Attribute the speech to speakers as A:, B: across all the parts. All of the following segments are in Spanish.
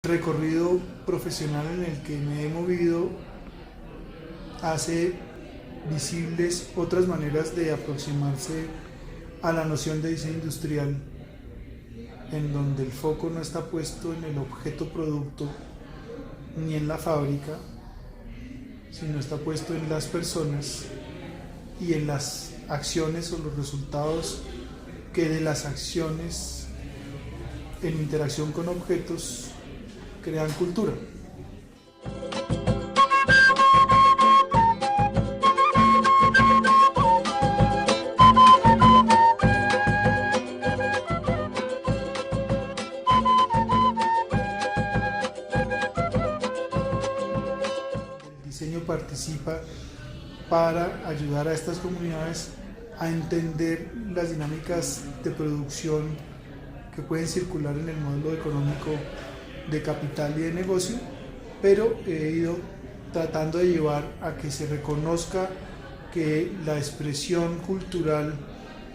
A: recorrido profesional en el que me he movido hace visibles otras maneras de aproximarse a la noción de diseño industrial, en donde el foco no está puesto en el objeto producto ni en la fábrica, sino está puesto en las personas y en las acciones o los resultados que de las acciones en interacción con objetos crean cultura. El diseño participa para ayudar a estas comunidades a entender las dinámicas de producción que pueden circular en el modelo económico de capital y de negocio, pero he ido tratando de llevar a que se reconozca que la expresión cultural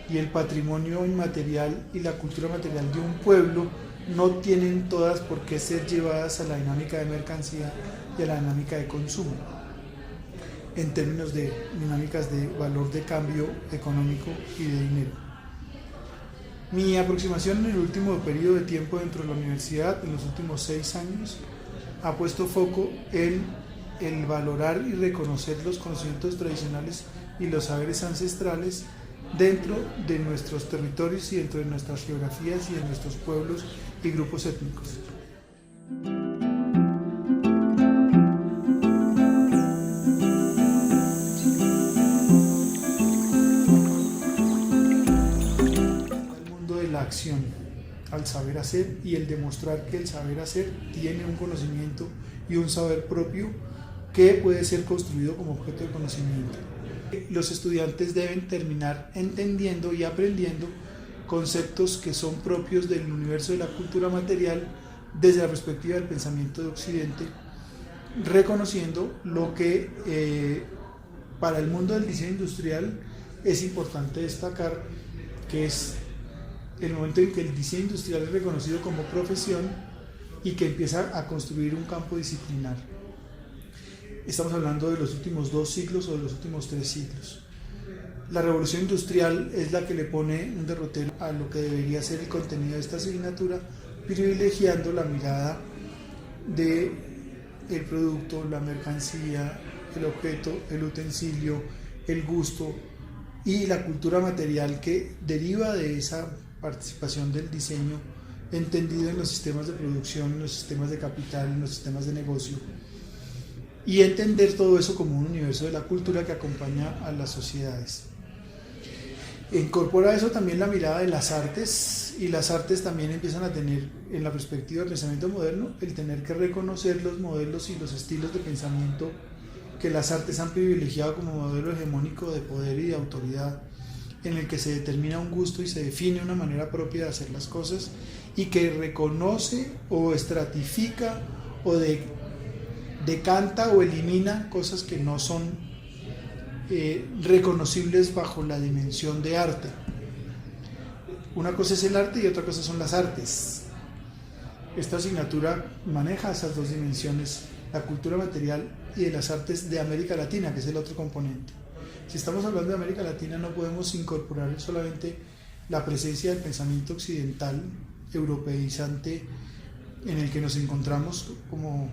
A: y el patrimonio inmaterial y la cultura material de un pueblo no tienen todas por qué ser llevadas a la dinámica de mercancía y a la dinámica de consumo, en términos de dinámicas de valor de cambio económico y de dinero. Mi aproximación en el último periodo de tiempo dentro de la universidad, en los últimos 6 años, ha puesto foco en el valorar y reconocer los conocimientos tradicionales y los saberes ancestrales dentro de nuestros territorios y dentro de nuestras geografías y de nuestros pueblos y grupos étnicos. La acción al saber hacer y el demostrar que el saber hacer tiene un conocimiento y un saber propio que puede ser construido como objeto de conocimiento. Los estudiantes deben terminar entendiendo y aprendiendo conceptos que son propios del universo de la cultura material desde la perspectiva del pensamiento de Occidente, reconociendo lo que para el mundo del diseño industrial es importante destacar, que es el momento en que el diseño industrial es reconocido como profesión y que empieza a construir un campo disciplinar. Estamos hablando de los últimos 2 siglos o de los últimos 3 siglos. La revolución industrial es la que le pone un derrotero a lo que debería ser el contenido de esta asignatura, privilegiando la mirada del producto, la mercancía, el objeto, el utensilio, el gusto y la cultura material que deriva de esa participación del diseño entendido en los sistemas de producción, en los sistemas de capital, en los sistemas de negocio, y entender todo eso como un universo de la cultura que acompaña a las sociedades. Incorpora a eso también la mirada de las artes, y las artes también empiezan a tener, en la perspectiva del pensamiento moderno, el tener que reconocer los modelos y los estilos de pensamiento que las artes han privilegiado como modelo hegemónico de poder y de autoridad, en el que se determina un gusto y se define una manera propia de hacer las cosas, y que reconoce o estratifica o decanta o elimina cosas que no son reconocibles bajo la dimensión de arte. Una cosa es el arte y otra cosa son las artes. Esta asignatura maneja esas 2 dimensiones, la cultura material y de las artes de América Latina, que es el otro componente. Si estamos hablando de América Latina, no podemos incorporar solamente la presencia del pensamiento occidental, europeizante, en el que nos encontramos como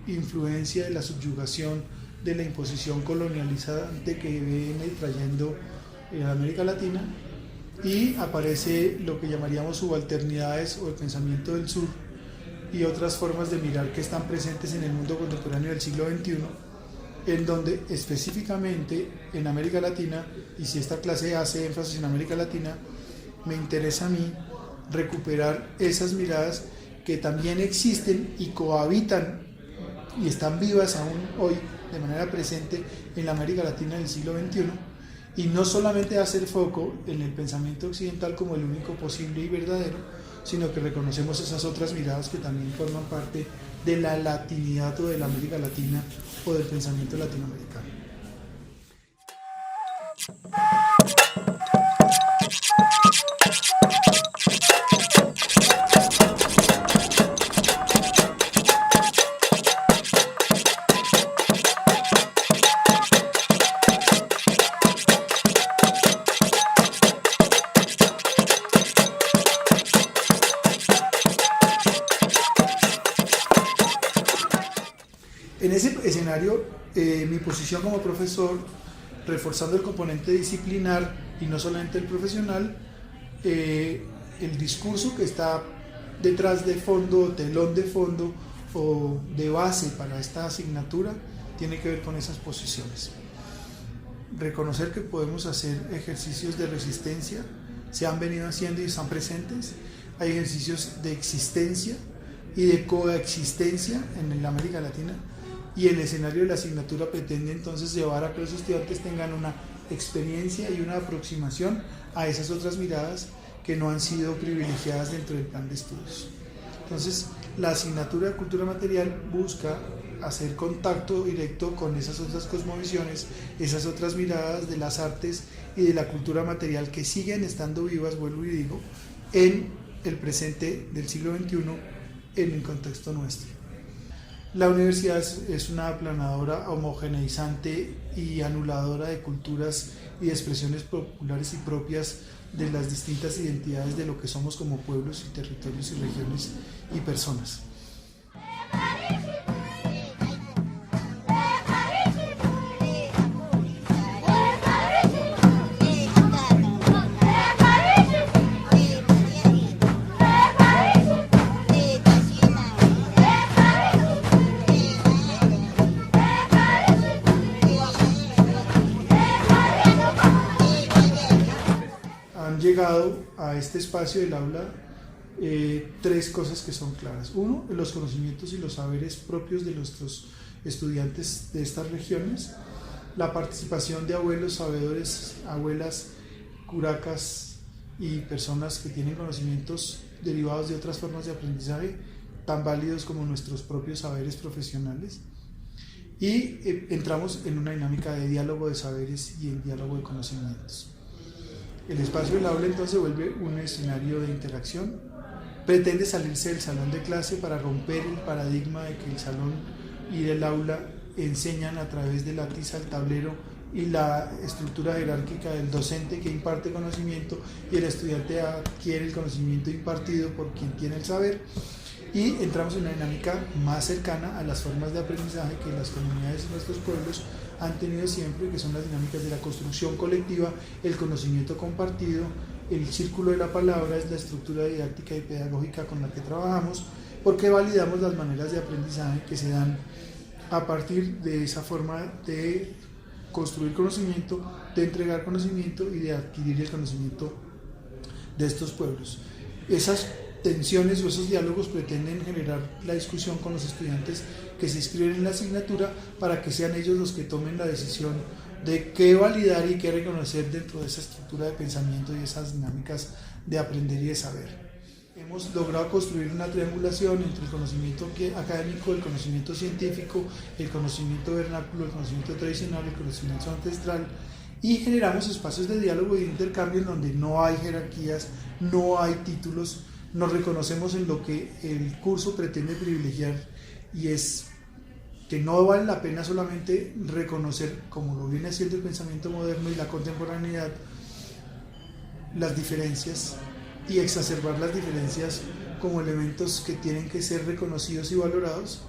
A: influencia de la subyugación, de la imposición colonializante que viene trayendo en América Latina, y aparece lo que llamaríamos subalternidades o el pensamiento del sur y otras formas de mirar que están presentes en el mundo contemporáneo del siglo XXI, en donde específicamente en América Latina, y si esta clase hace énfasis en América Latina, me interesa a mí recuperar esas miradas que también existen y cohabitan y están vivas aún hoy de manera presente en la América Latina del siglo XXI, y no solamente hacer foco en el pensamiento occidental como el único posible y verdadero, sino que reconocemos esas otras miradas que también forman parte de la latinidad o de la América Latina o del pensamiento latinoamericano. En ese escenario, mi posición como profesor, reforzando el componente disciplinar y no solamente el profesional, el discurso que está detrás de fondo, telón de fondo o de base para esta asignatura, tiene que ver con esas posiciones. Reconocer que podemos hacer ejercicios de resistencia, se han venido haciendo y están presentes. Hay ejercicios de existencia y de coexistencia en la América Latina, y el escenario de la asignatura pretende entonces llevar a que los estudiantes tengan una experiencia y una aproximación a esas otras miradas que no han sido privilegiadas dentro del plan de estudios. Entonces, la asignatura de cultura material busca hacer contacto directo con esas otras cosmovisiones, esas otras miradas de las artes y de la cultura material que siguen estando vivas, vuelvo y digo, en el presente del siglo XXI, en el contexto nuestro. La universidad es una aplanadora, homogeneizante y anuladora de culturas y de expresiones populares y propias de las distintas identidades de lo que somos como pueblos y territorios y regiones y personas. Han llegado a este espacio del aula tres cosas que son claras. Uno, los conocimientos y los saberes propios de nuestros estudiantes de estas regiones, la participación de abuelos, sabedores, abuelas, curacas y personas que tienen conocimientos derivados de otras formas de aprendizaje tan válidos como nuestros propios saberes profesionales, y entramos en una dinámica de diálogo de saberes y en diálogo de conocimientos. El espacio del aula entonces vuelve un escenario de interacción, pretende salirse del salón de clase para romper el paradigma de que el salón y el aula enseñan a través de la tiza, el tablero y la estructura jerárquica del docente que imparte conocimiento, y el estudiante adquiere el conocimiento impartido por quien tiene el saber, y entramos en una dinámica más cercana a las formas de aprendizaje que las comunidades de nuestros pueblos han tenido siempre, que son las dinámicas de la construcción colectiva, el conocimiento compartido. El círculo de la palabra es la estructura didáctica y pedagógica con la que trabajamos, porque validamos las maneras de aprendizaje que se dan a partir de esa forma de construir conocimiento, de entregar conocimiento y de adquirir el conocimiento de estos pueblos. Esas tensiones o esos diálogos pretenden generar la discusión con los estudiantes que se inscriben en la asignatura, para que sean ellos los que tomen la decisión de qué validar y qué reconocer dentro de esa estructura de pensamiento y esas dinámicas de aprender y de saber. Hemos logrado construir una triangulación entre el conocimiento académico, el conocimiento científico, el conocimiento vernáculo, el conocimiento tradicional, el conocimiento ancestral, y generamos espacios de diálogo y de intercambio en donde no hay jerarquías, no hay títulos, nos reconocemos en lo que el curso pretende privilegiar, y es que no vale la pena solamente reconocer, como lo viene haciendo el pensamiento moderno y la contemporaneidad, las diferencias y exacerbar las diferencias como elementos que tienen que ser reconocidos y valorados,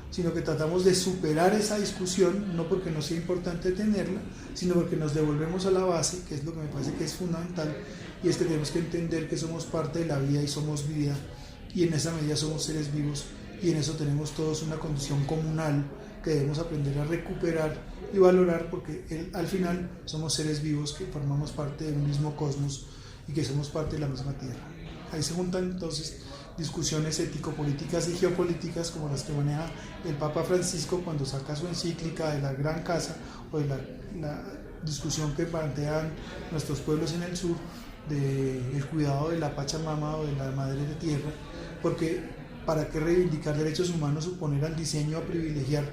A: sino que tratamos de superar esa discusión, no porque no sea importante tenerla, sino porque nos devolvemos a la base, que es lo que me parece que es fundamental, y es que tenemos que entender que somos parte de la vida y somos vida, y en esa medida somos seres vivos, y en eso tenemos todos una condición comunal que debemos aprender a recuperar y valorar, porque al final somos seres vivos que formamos parte de un mismo cosmos y que somos parte de la misma Tierra. Ahí se juntan entonces discusiones ético-políticas y geopolíticas como las que maneja el Papa Francisco cuando saca su encíclica de la Gran Casa, o de la discusión que plantean nuestros pueblos en el sur del cuidado de la Pachamama o de la Madre de Tierra, porque ¿para qué reivindicar derechos humanos, suponer al diseño a privilegiar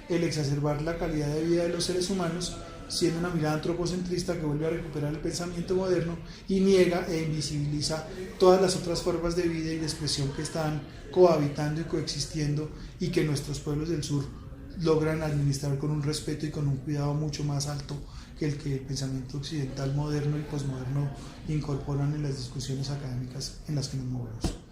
A: el exacerbar la calidad de vida de los seres humanos, siendo una mirada antropocentrista que vuelve a recuperar el pensamiento moderno y niega e invisibiliza todas las otras formas de vida y de expresión que están cohabitando y coexistiendo, y que nuestros pueblos del sur logran administrar con un respeto y con un cuidado mucho más alto que el pensamiento occidental moderno y posmoderno incorporan en las discusiones académicas en las que nos movemos?